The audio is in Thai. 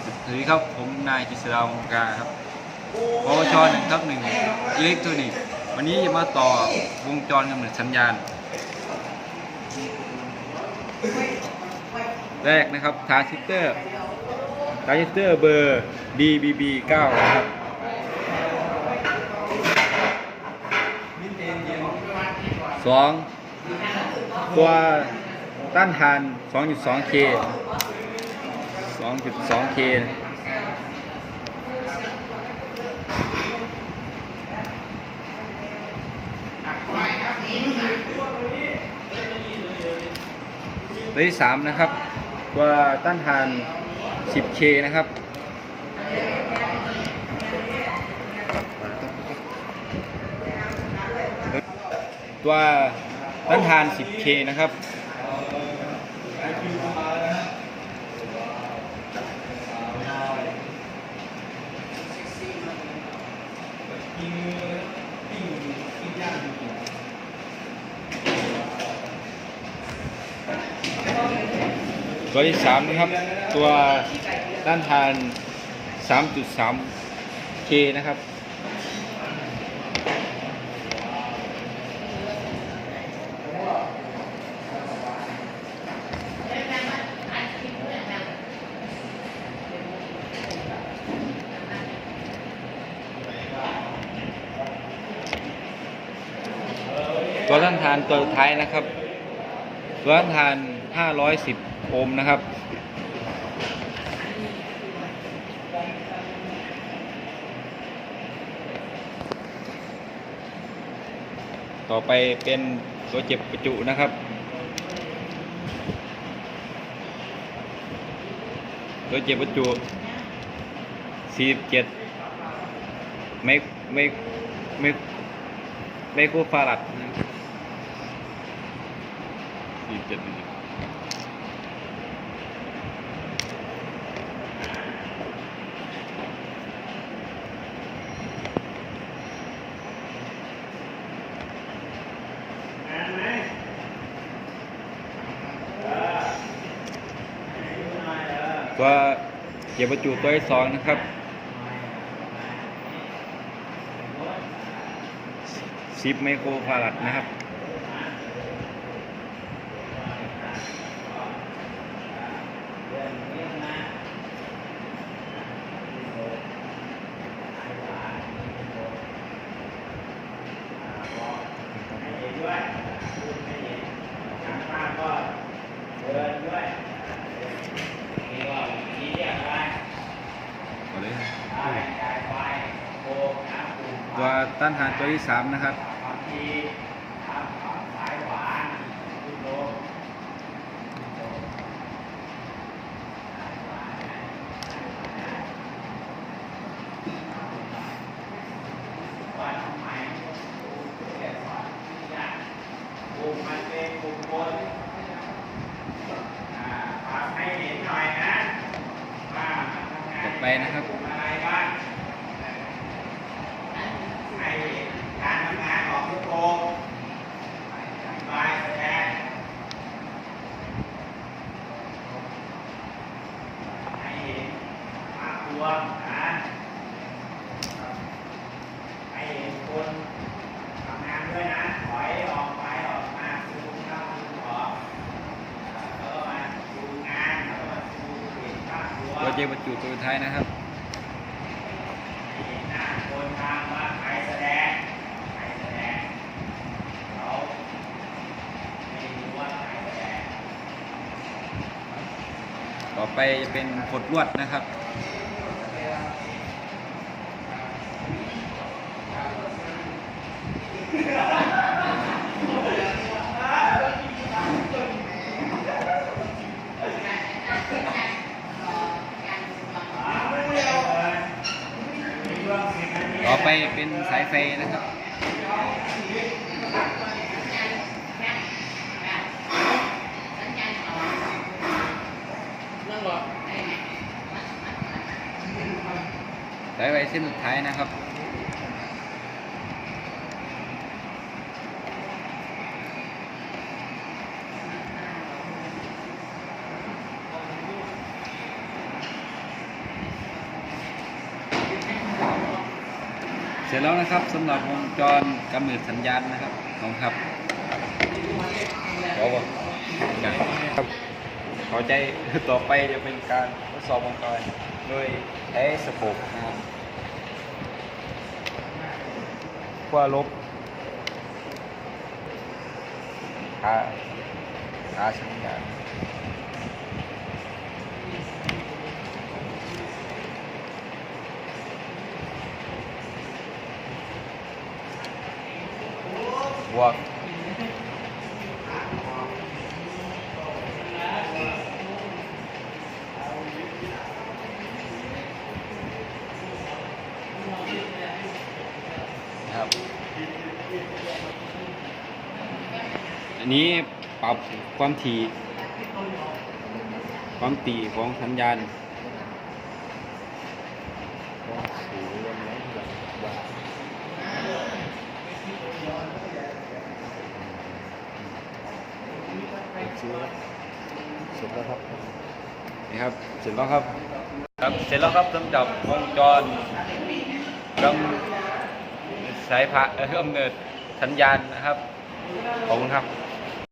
สวัสดีครับผมนายกฤษดาวงกาครับปวช1/1อิเล็กทรอนิกส์วันนี้จะมาต่อวงจรกำเนิดสัญญาณแรกนะครับทรานซิสเตอร์เบอร์ DBB9 นะครับ2ตัวต้านทาน 2.2K ตัวที่3นะครับตัวต้านทาน 10K นะครับตัวต้านทาน 10K นะครับตัวที่3นะครับตัวต้านทาน 3.3K นะครับตัวต้านทานตัวสุดท้ายนะครับตัวต้านทาน510 โอห์มนะครับต่อไปเป็นตัวเจ็บประจุนะครับตัวเจ็บประจุ47ไมโครฟารัดตัวเก็บประจุตัวที่2นะครับ10 ไมโครฟารัดนะครับตัวต้านทานตัวที่3นะครับต่อไปนะครับการทำงานของทุกโครงบายแสดงให้เห็นภาพรวมนะให้เห็นคนทำงานด้วยนะถอยออกไปออกมาดูเข้าดูออกแล้วก็มาดูงานแล้วก็มาดูเห็นภาพรวมตัวเจ็บประจุตัวสุดท้ายนะครับให้เห็นหน้าคนทำว่าใครแสดงต่อไปจะเป็นขดลวดนะครับต่อไปเป็นสายไฟนะครับสายไฟเส้นสุดท้ายนะครับ ต เสร็จแล้วนะครับสำหรับวงจรกำเนิดสัญญาณนะครับของครับขอบอกครับขอใจต่อไปจะเป็นการทดสอบวงจรโดยใช้สโคปนะครับขั้วลบหาสัญญาณบวกครับอันนี้ปรับความถี่ของสัญญาณเสร็จแล้วครับนี่ครับเสร็จแล้วครับเสร็จแล้วครับสำหรับวงจรสายพระกำเนิดสัญญาณนะครับขอบคุณครับ